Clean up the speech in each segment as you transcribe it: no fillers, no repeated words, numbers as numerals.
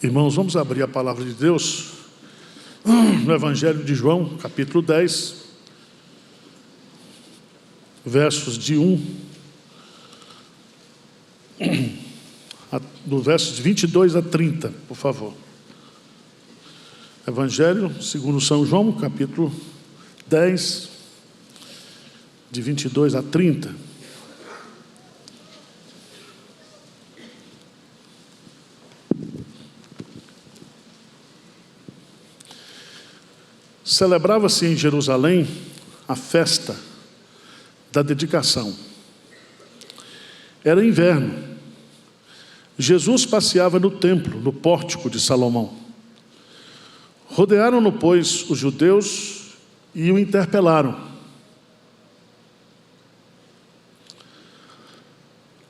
Irmãos, vamos abrir a palavra de Deus no Evangelho de João, capítulo 10, versos de 22 a 30, por favor. Evangelho segundo São João, capítulo 10, de 22 a 30. Celebrava-se em Jerusalém a festa da dedicação. Era inverno. Jesus passeava no templo, no pórtico de Salomão. Rodearam-no, pois, os judeus e o interpelaram.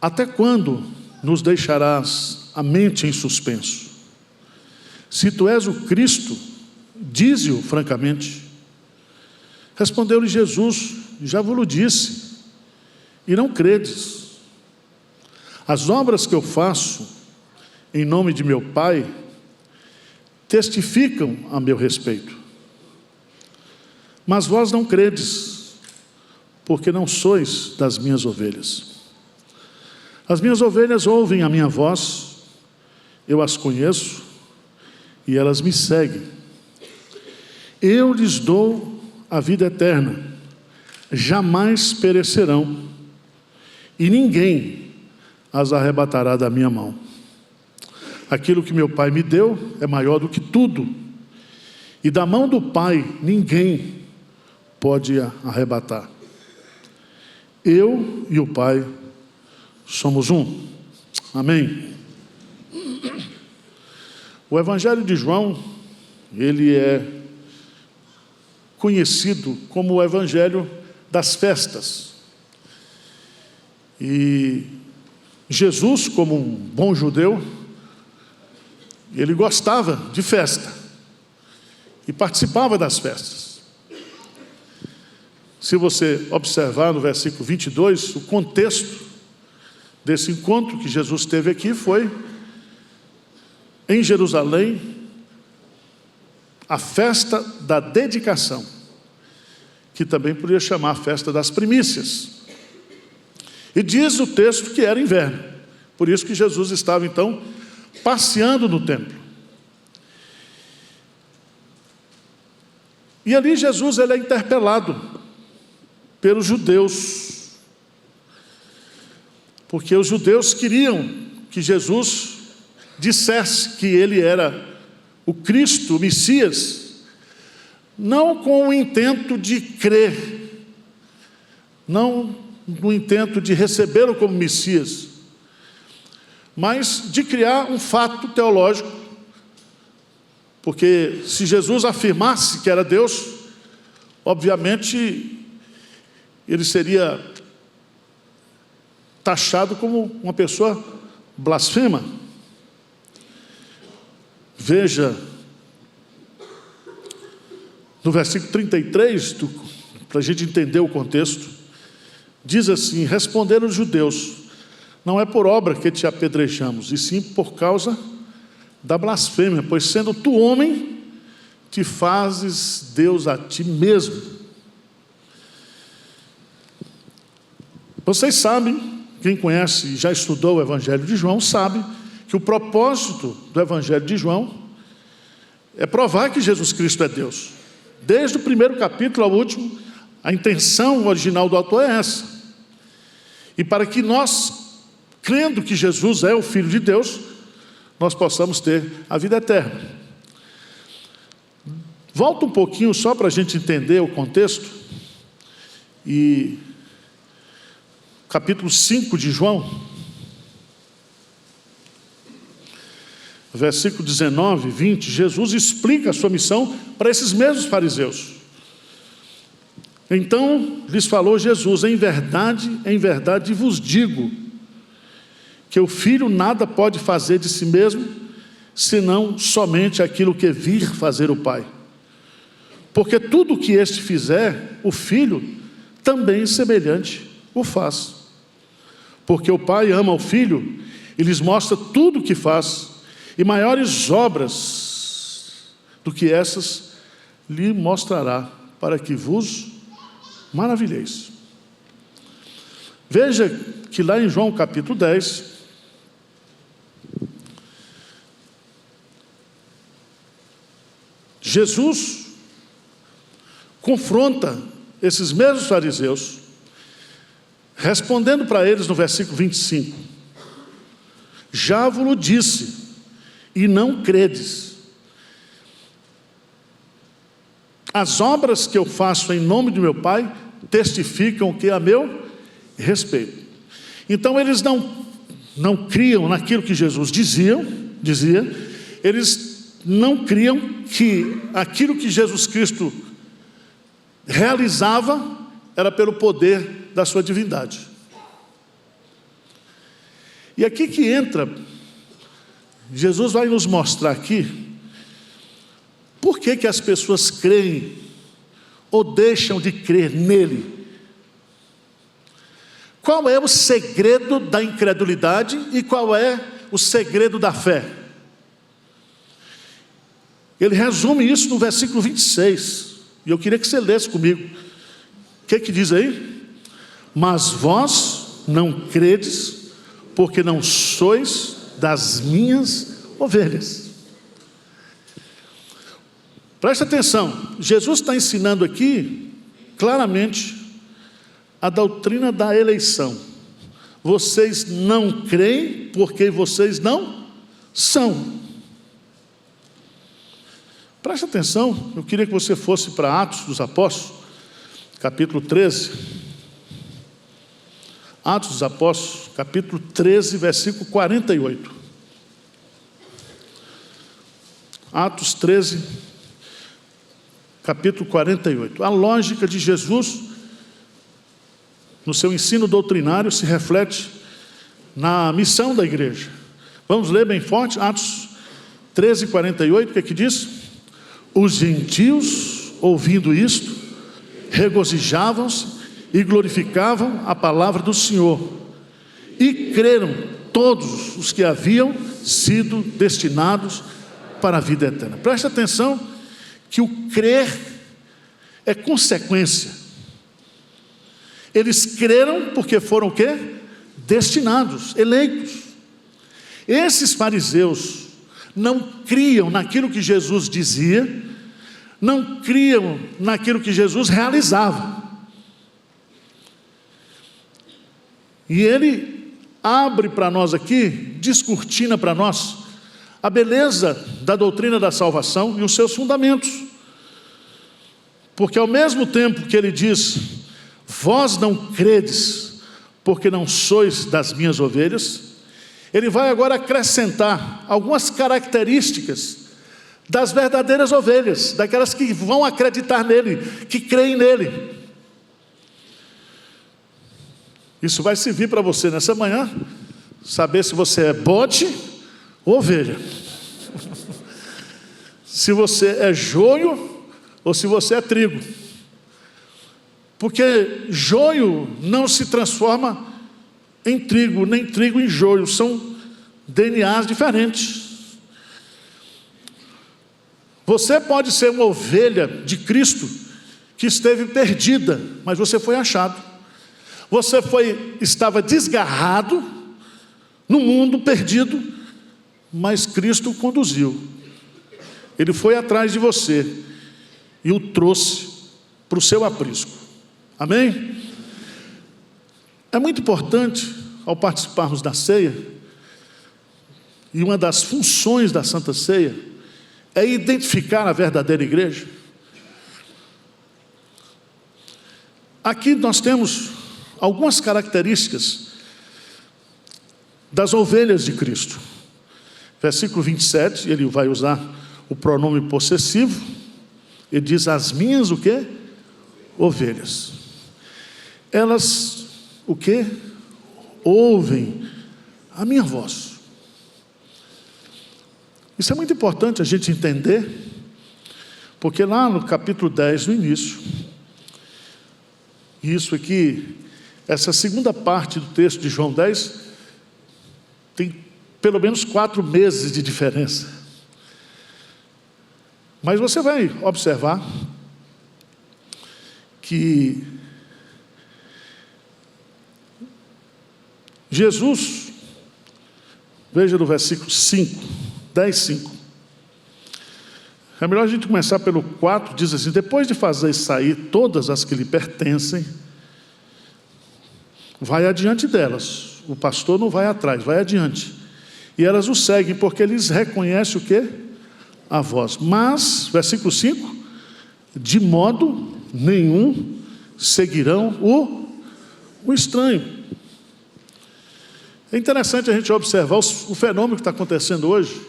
Até quando nos deixarás a mente em suspenso? Se tu és o Cristo, dize-o francamente. Respondeu-lhe Jesus: já vos disse, e não credes. As obras que eu faço em nome de meu Pai testificam a meu respeito. Mas vós não credes, porque não sois das minhas ovelhas. As minhas ovelhas ouvem a minha voz, eu as conheço e elas me seguem. Eu lhes dou a vida eterna, jamais perecerão, e ninguém as arrebatará da minha mão. Aquilo que meu Pai me deu é maior do que tudo, e da mão do Pai ninguém pode arrebatar. Eu e o Pai somos um. Amém? O Evangelho de João, ele é conhecido como o Evangelho das festas. E Jesus, como um bom judeu, ele gostava de festa e participava das festas. Se você observar no versículo 22, o contexto desse encontro que Jesus teve aqui foi em Jerusalém, a festa da dedicação, que também poderia chamar a festa das primícias. E diz o texto que era inverno, por isso que Jesus estava então passeando no templo. E ali Jesus ele é interpelado pelos judeus, porque os judeus queriam que Jesus dissesse que ele era o Cristo, o Messias, não com o intento de crer, não no intento de recebê-lo como Messias, mas de criar um fato teológico, porque se Jesus afirmasse que era Deus, obviamente ele seria taxado como uma pessoa blasfema. Veja, no versículo 33, para a gente entender o contexto, diz assim: responderam os judeus: não é por obra que te apedrejamos, e sim por causa da blasfêmia, pois sendo tu homem, te fazes Deus a ti mesmo. Vocês sabem, quem conhece e já estudou o Evangelho de João, sabe que o propósito do Evangelho de João é provar que Jesus Cristo é Deus. Desde o primeiro capítulo ao último, a intenção original do autor é essa. E para que nós, crendo que Jesus é o Filho de Deus, nós possamos ter a vida eterna. Volta um pouquinho só para a gente entender o contexto. E capítulo 5 de João, versículo 19 e 20, Jesus explica a sua missão para esses mesmos fariseus. Então lhes falou Jesus: em verdade vos digo, que o Filho nada pode fazer de si mesmo, senão somente aquilo que vir fazer o Pai. Porque tudo o que este fizer, o Filho também semelhante o faz. Porque o Pai ama o Filho e lhes mostra tudo o que faz, e maiores obras do que essas lhe mostrará, para que vos maravilheis. Veja que lá em João capítulo 10, Jesus confronta esses mesmos fariseus, respondendo para eles no versículo 25: já vos disse, e não credes. As obras que eu faço em nome de meu Pai testificam que a meu respeito. Então eles não criam naquilo que Jesus dizia, eles não criam que aquilo que Jesus Cristo realizava era pelo poder da sua divindade. E aqui que entra, Jesus vai nos mostrar aqui por que as pessoas creem ou deixam de crer nele. Qual é o segredo da incredulidade e qual é o segredo da fé? Ele resume isso no versículo 26, e eu queria que você lesse comigo. O que diz aí? Mas vós não credes, porque não sois das minhas ovelhas. Presta atenção, Jesus está ensinando aqui, claramente, a doutrina da eleição. Vocês não creem, porque vocês não são. Presta atenção, eu queria que você fosse para Atos dos Apóstolos, capítulo 13. Atos dos Apóstolos, capítulo 13, versículo 48. Atos 13, capítulo 48. A lógica de Jesus, no seu ensino doutrinário, se reflete na missão da igreja. Vamos ler bem forte, Atos 13, 48, o que é que diz? Os gentios, ouvindo isto, regozijavam-se e glorificavam a palavra do Senhor, e creram todos os que haviam sido destinados para a vida eterna. Preste atenção que o crer é consequência. Eles creram porque foram o quê? Destinados, eleitos. Esses fariseus não criam naquilo que Jesus dizia, não criam naquilo que Jesus realizava. E ele abre para nós aqui, descortina para nós, a beleza da doutrina da salvação e os seus fundamentos. Porque ao mesmo tempo que ele diz, vós não credes, porque não sois das minhas ovelhas, ele vai agora acrescentar algumas características das verdadeiras ovelhas, daquelas que vão acreditar nele, que creem nele. Isso vai servir para você nessa manhã, saber se você é bode ou ovelha. Se você é joio ou se você é trigo. Porque joio não se transforma em trigo, nem trigo em joio, são DNAs diferentes. Você pode ser uma ovelha de Cristo que esteve perdida, mas você foi achado. Você estava desgarrado no mundo perdido, mas Cristo o conduziu. Ele foi atrás de você e o trouxe para o seu aprisco. Amém? É muito importante, ao participarmos da ceia, e uma das funções da Santa Ceia é identificar a verdadeira igreja. Aqui nós temos algumas características das ovelhas de Cristo. Versículo 27, ele vai usar o pronome possessivo. Ele diz, as minhas o quê? Ovelhas. Elas o quê? Ouvem a minha voz. Isso é muito importante a gente entender, porque lá no capítulo 10, no início, isso aqui, essa segunda parte do texto de João 10, tem pelo menos 4 meses de diferença. Mas você vai observar que Jesus, veja no versículo 5, 10, 5. É melhor a gente começar pelo 4, diz assim: depois de fazer sair todas as que lhe pertencem, vai adiante delas. O pastor não vai atrás, vai adiante. E elas o seguem, porque eles reconhecem o quê? A voz. Mas, versículo 5, de modo nenhum seguirão o estranho. É interessante a gente observar o fenômeno que está acontecendo hoje,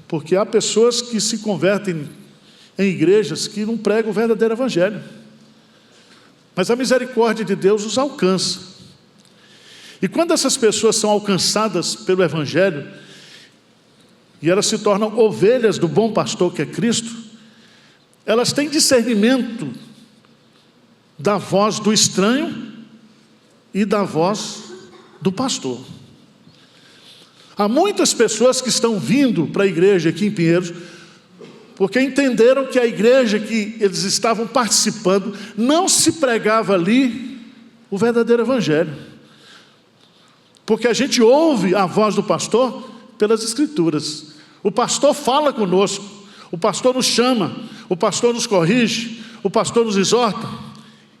porque há pessoas que se convertem em igrejas que não pregam o verdadeiro evangelho. Mas a misericórdia de Deus os alcança. E quando essas pessoas são alcançadas pelo evangelho, e elas se tornam ovelhas do bom pastor que é Cristo, elas têm discernimento da voz do estranho e da voz do pastor. Há muitas pessoas que estão vindo para a igreja aqui em Pinheiros, porque entenderam que a igreja que eles estavam participando, não se pregava ali o verdadeiro evangelho. Porque a gente ouve a voz do pastor pelas escrituras. O pastor fala conosco, o pastor nos chama, o pastor nos corrige, o pastor nos exorta.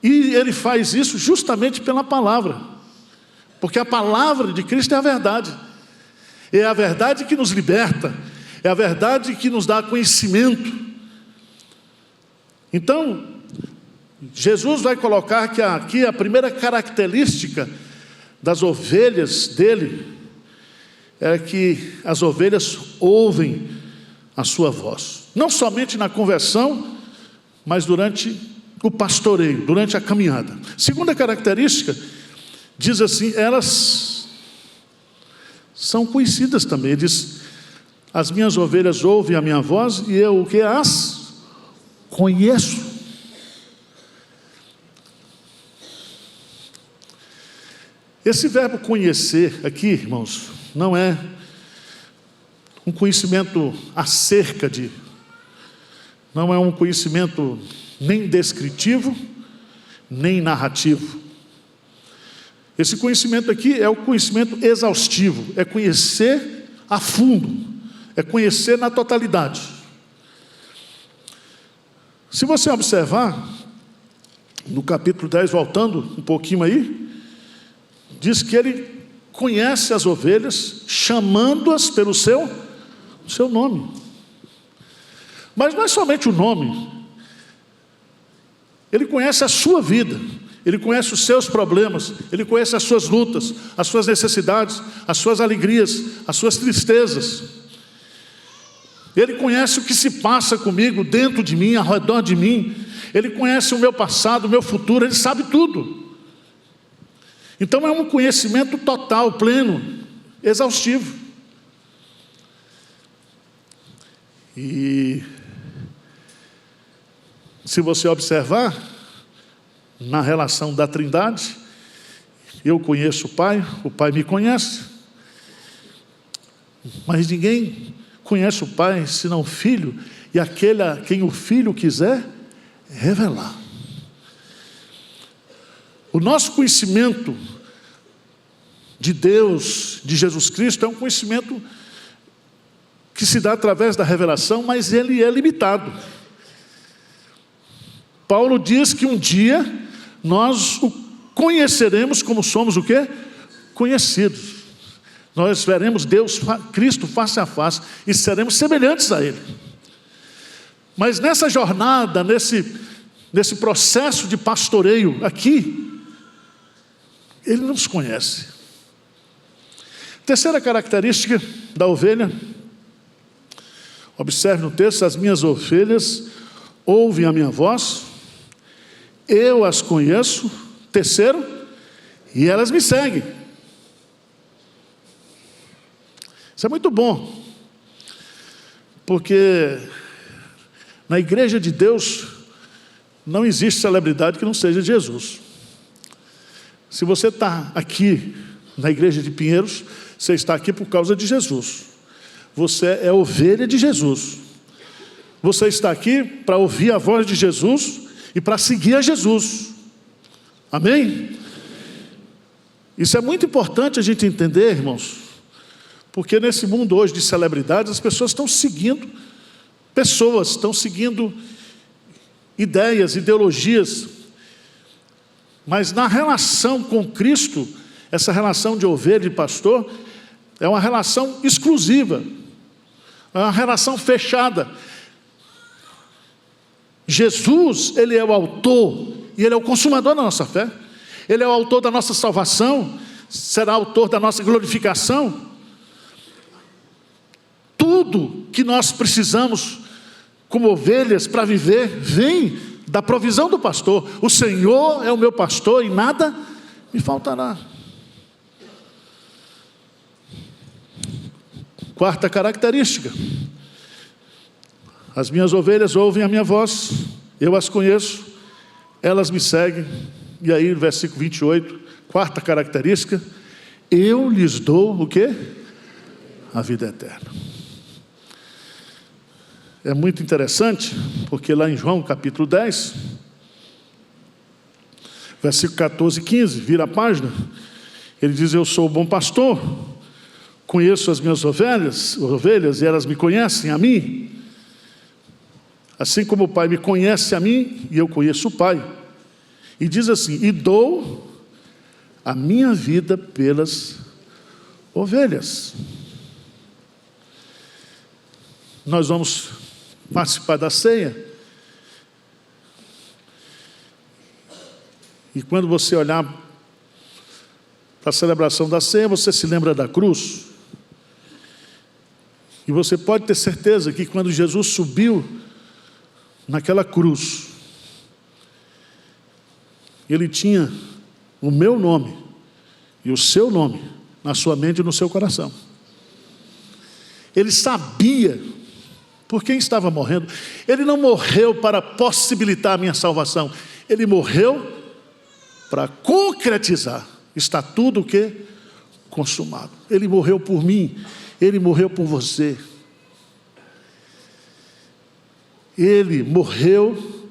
E ele faz isso justamente pela palavra. Porque a palavra de Cristo é a verdade. É a verdade que nos liberta. É a verdade que nos dá conhecimento. Então, Jesus vai colocar que aqui a primeira característica das ovelhas dele é que as ovelhas ouvem a sua voz. Não somente na conversão, mas durante o pastoreio, durante a caminhada. Segunda característica, diz assim, elas são conhecidas também. Diz, as minhas ovelhas ouvem a minha voz e eu o que as conheço. Esse verbo conhecer aqui, irmãos, não é um conhecimento acerca de, não é um conhecimento nem descritivo, nem narrativo. Esse conhecimento aqui é o conhecimento exaustivo, é conhecer a fundo, é conhecer na totalidade. Se você observar, no capítulo 10, voltando um pouquinho aí, diz que ele conhece as ovelhas, chamando-as pelo seu nome. Mas não é somente o nome, ele conhece a sua vida, ele conhece os seus problemas, ele conhece as suas lutas, as suas necessidades, as suas alegrias, as suas tristezas. Ele conhece o que se passa comigo, dentro de mim, ao redor de mim. Ele conhece o meu passado, o meu futuro, ele sabe tudo. Então é um conhecimento total, pleno, exaustivo. E se você observar, na relação da Trindade, eu conheço o Pai me conhece, mas ninguém conhece o Pai senão o Filho, e aquele a quem o Filho quiser revelar. O nosso conhecimento de Deus, de Jesus Cristo, é um conhecimento que se dá através da revelação, mas ele é limitado. Paulo diz que um dia nós o conheceremos como somos o quê? Conhecidos. Nós veremos Deus, Cristo face a face, e seremos semelhantes a Ele. Mas nessa jornada, nesse processo de pastoreio aqui, Ele nos conhece. Terceira característica da ovelha, observe no texto, as minhas ovelhas ouvem a minha voz, eu as conheço. Terceiro, e elas me seguem. Isso é muito bom, porque na igreja de Deus não existe celebridade que não seja Jesus. Se você está aqui na igreja de Pinheiros, você está aqui por causa de Jesus. Você é ovelha de Jesus. Você está aqui para ouvir a voz de Jesus e para seguir a Jesus. Amém? Isso é muito importante a gente entender, irmãos, porque nesse mundo hoje de celebridades, as pessoas estão seguindo pessoas, estão seguindo ideias, ideologias, mas na relação com Cristo, essa relação de ovelha e pastor, é uma relação exclusiva, é uma relação fechada. Jesus, Ele é o autor e Ele é o consumador da nossa fé. Ele é o autor da nossa salvação, será autor da nossa glorificação. Tudo que nós precisamos como ovelhas para viver, vem da provisão do pastor. O Senhor é o meu pastor e nada me faltará. Quarta característica: as minhas ovelhas ouvem a minha voz, eu as conheço, elas me seguem. E aí, versículo 28, quarta característica: eu lhes dou o quê? A vida eterna. É muito interessante, porque lá em João capítulo 10, versículo 14 e 15, vira a página, ele diz: eu sou o bom pastor, conheço as minhas ovelhas e elas me conhecem a mim, assim como o Pai me conhece a mim e eu conheço o Pai. E diz assim: e dou a minha vida pelas ovelhas. Nós vamos participar da ceia. E quando você olhar para a celebração da ceia, você se lembra da cruz. E você pode ter certeza que quando Jesus subiu naquela cruz, Ele tinha o meu nome e o seu nome na sua mente e no seu coração. Ele sabia por quem estava morrendo. Ele não morreu para possibilitar a minha salvação. Ele morreu para concretizar. Está tudo o que? Consumado. Ele morreu por mim. Ele morreu por você. Ele morreu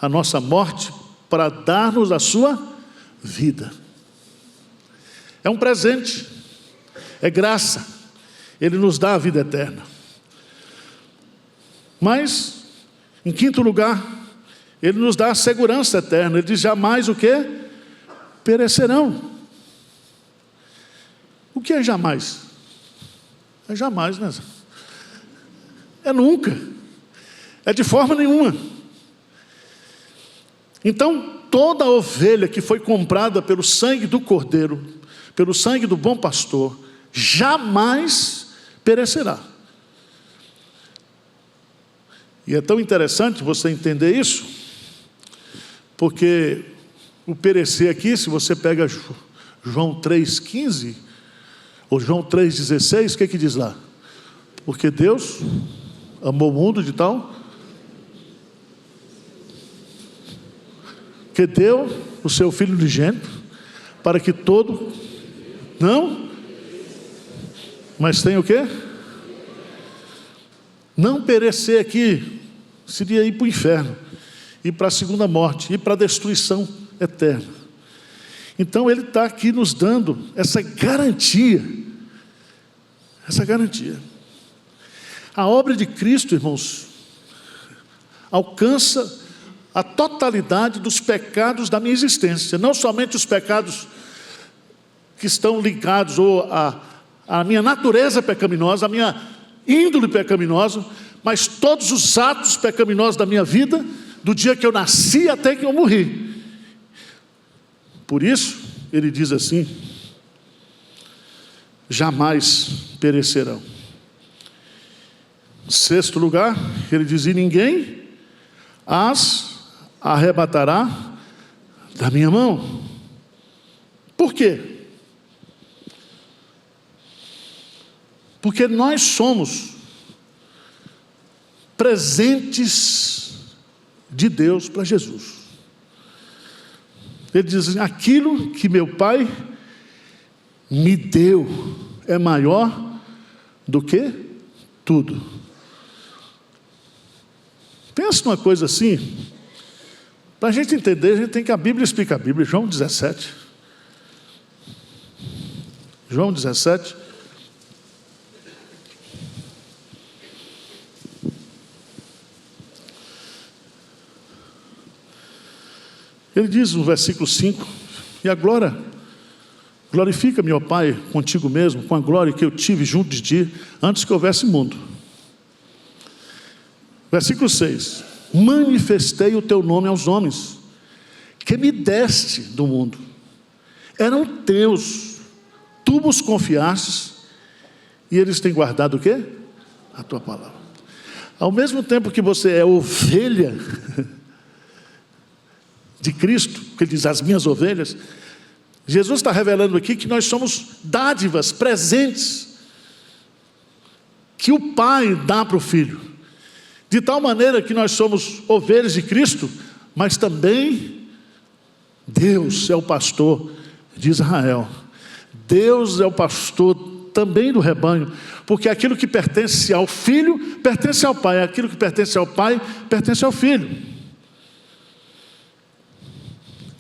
a nossa morte para dar-nos a sua vida. É um presente. É graça. Ele nos dá a vida eterna. Mas, em quinto lugar, Ele nos dá a segurança eterna. Ele diz: jamais o quê? Perecerão. O que é jamais? É jamais, né? É nunca. É de forma nenhuma. Então, toda ovelha que foi comprada pelo sangue do Cordeiro, pelo sangue do bom pastor, jamais perecerá. E é tão interessante você entender isso, porque o perecer aqui, se você pega João 3,15 ou João 3,16, o que diz lá? Porque Deus amou o mundo de tal que deu o seu Filho unigênito para que todo não, mas tem o quê? Não perecer aqui seria ir para o inferno, ir para a segunda morte, ir para a destruição eterna. Então Ele está aqui nos dando essa garantia. Essa garantia. A obra de Cristo, irmãos, alcança a totalidade dos pecados da minha existência. Não somente os pecados que estão ligados à minha natureza pecaminosa, à minha índole pecaminosa, mas todos os atos pecaminosos da minha vida, do dia que eu nasci até que eu morri. Por isso, Ele diz assim: jamais perecerão. Sexto lugar, Ele diz: e ninguém as arrebatará da minha mão. Por quê? Porque nós somos presentes de Deus para Jesus. Ele diz: aquilo que meu Pai me deu é maior do que tudo. Pensa numa coisa assim, para a gente entender, a gente tem que a Bíblia explica a Bíblia. João 17. João 17. Ele diz no versículo 5, e agora, glorifica-me, ó Pai, contigo mesmo, com a glória que eu tive junto de ti, antes que houvesse mundo. Versículo 6, manifestei o teu nome aos homens, que me deste do mundo. Eram teus, tu os confiastes, e eles têm guardado o quê? A tua palavra. Ao mesmo tempo que você é ovelha de Cristo, que ele diz, as minhas ovelhas, Jesus está revelando aqui que nós somos dádivas, presentes, que o Pai dá para o Filho, de tal maneira que nós somos ovelhas de Cristo, mas também Deus é o pastor de Israel, Deus é o pastor também do rebanho, porque aquilo que pertence ao Filho, pertence ao Pai, aquilo que pertence ao Pai, pertence ao Filho.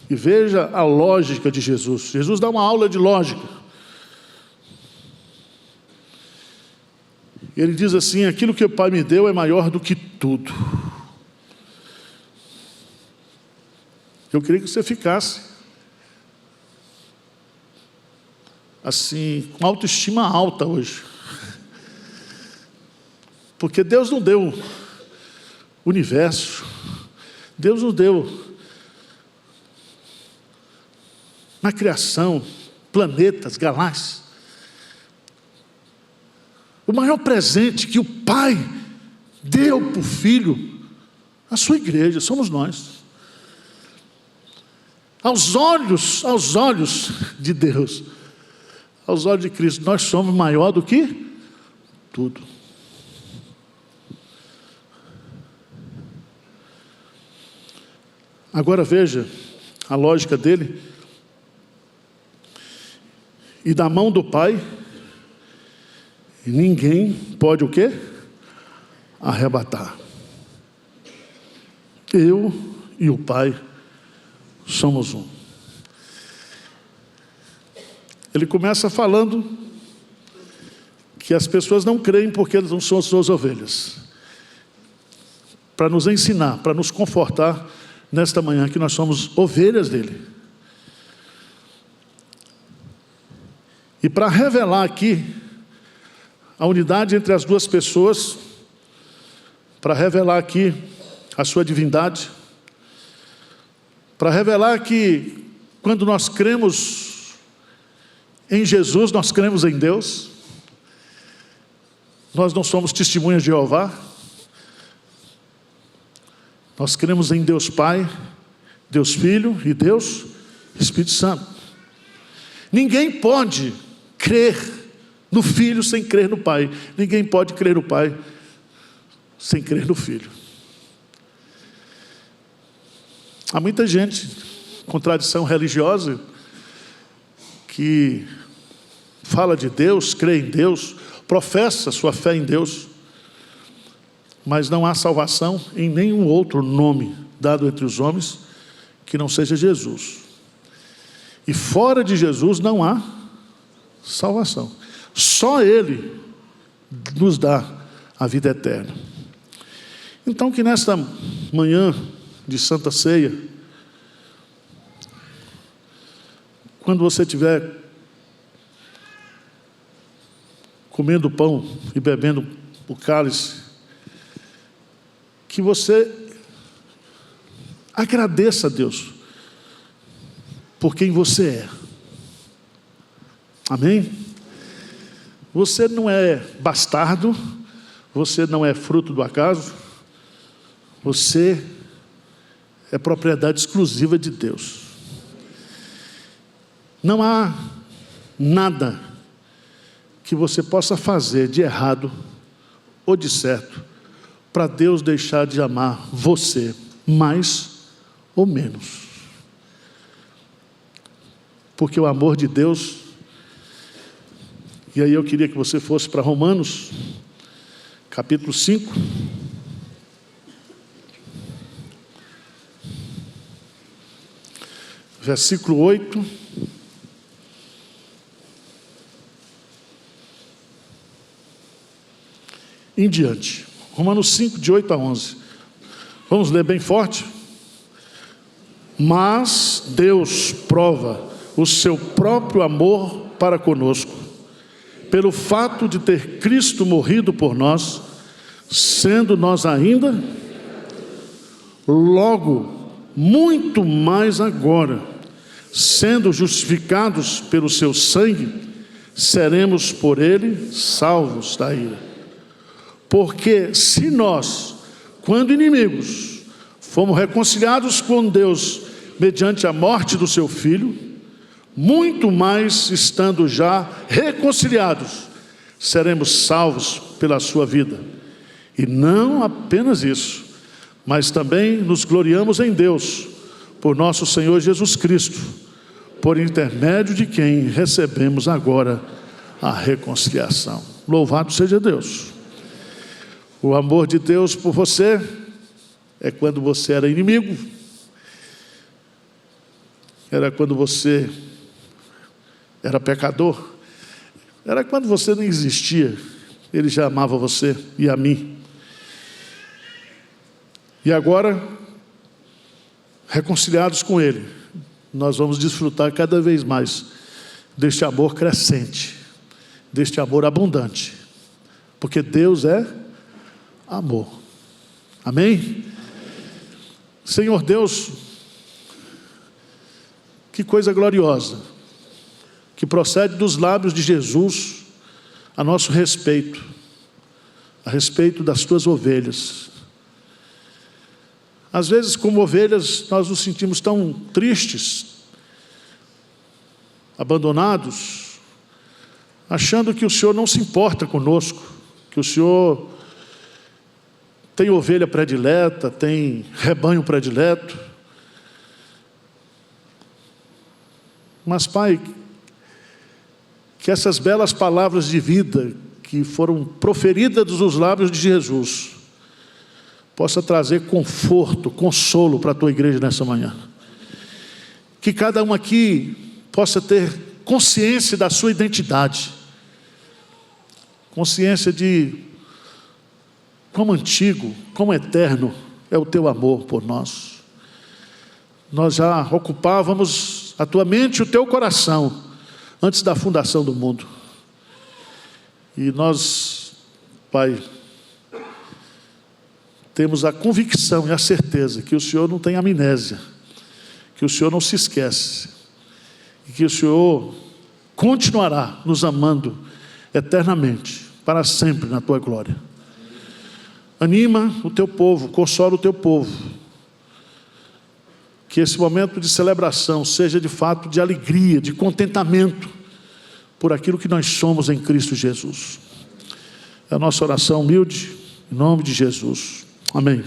E veja a lógica de Jesus. Jesus dá uma aula de lógica. Ele diz assim, aquilo que o Pai me deu é maior do que tudo. Eu queria que você ficasse assim, com autoestima alta hoje. Porque Deus não deu o universo, Deus não deu na criação, planetas, galáxias. O maior presente que o Pai deu para o Filho, a sua igreja, somos nós. Aos olhos de Deus, aos olhos de Cristo, nós somos maior do que tudo. Agora veja a lógica dele. E da mão do Pai, ninguém pode o quê? Arrebatar. Eu e o Pai somos um. Ele começa falando que as pessoas não creem porque eles não são as suas ovelhas. Para nos ensinar, para nos confortar nesta manhã que nós somos ovelhas dele. E para revelar aqui a unidade entre as duas pessoas, para revelar aqui a sua divindade, para revelar que quando nós cremos em Jesus, nós cremos em Deus, nós não somos testemunhas de Jeová, nós cremos em Deus Pai, Deus Filho e Deus Espírito Santo. Ninguém pode crer no Filho sem crer no Pai. Ninguém pode crer no Pai sem crer no Filho. Há muita gente com tradição religiosa que fala de Deus, crê em Deus, professa sua fé em Deus, mas não há salvação em nenhum outro nome dado entre os homens que não seja Jesus. E fora de Jesus não há salvação. Só Ele nos dá a vida eterna. Então que nesta manhã de Santa Ceia, quando você estiver comendo pão e bebendo o cálice, que você agradeça a Deus por quem você é. Amém? Você não é bastardo, você não é fruto do acaso, você é propriedade exclusiva de Deus. Não há nada que você possa fazer de errado ou de certo para Deus deixar de amar você mais ou menos. Porque o amor de Deus E aí eu queria que você fosse para Romanos, capítulo 5. Versículo 8. Em diante. Romanos 5, de 8 a 11. Vamos ler bem forte? Mas Deus prova o seu próprio amor para conosco, pelo fato de ter Cristo morrido por nós, sendo nós ainda, logo, muito mais agora, sendo justificados pelo seu sangue, seremos por ele salvos da ira. Porque se nós, quando inimigos, fomos reconciliados com Deus mediante a morte do seu Filho, muito mais estando já reconciliados, seremos salvos pela sua vida. E não apenas isso, mas também nos gloriamos em Deus, por nosso Senhor Jesus Cristo, por intermédio de quem recebemos agora a reconciliação. Louvado seja Deus. O amor de Deus por você é quando você era inimigo, era quando você era pecador, era quando você nem existia, Ele já amava você e a mim. E agora, reconciliados com Ele, nós vamos desfrutar cada vez mais deste amor crescente, deste amor abundante, porque Deus é amor. Amém? Senhor Deus, que coisa gloriosa, que procede dos lábios de Jesus a nosso respeito, a respeito das tuas ovelhas. Às vezes, como ovelhas, nós nos sentimos tão tristes, abandonados, achando que o Senhor não se importa conosco, que o Senhor tem ovelha predileta, tem rebanho predileto. Mas, Pai, que essas belas palavras de vida que foram proferidas dos lábios de Jesus possa trazer conforto, consolo para a tua igreja nessa manhã. Que cada um aqui possa ter consciência da sua identidade, consciência de quão antigo, quão eterno é o teu amor por nós. Nós já ocupávamos a tua mente e o teu coração antes da fundação do mundo. E nós, Pai, temos a convicção e a certeza que o Senhor não tem amnésia, que o Senhor não se esquece, e que o Senhor continuará nos amando eternamente, para sempre na tua glória. Anima o teu povo, consola o teu povo, que esse momento de celebração seja de fato de alegria, de contentamento por aquilo que nós somos em Cristo Jesus. É a nossa oração humilde, em nome de Jesus. Amém.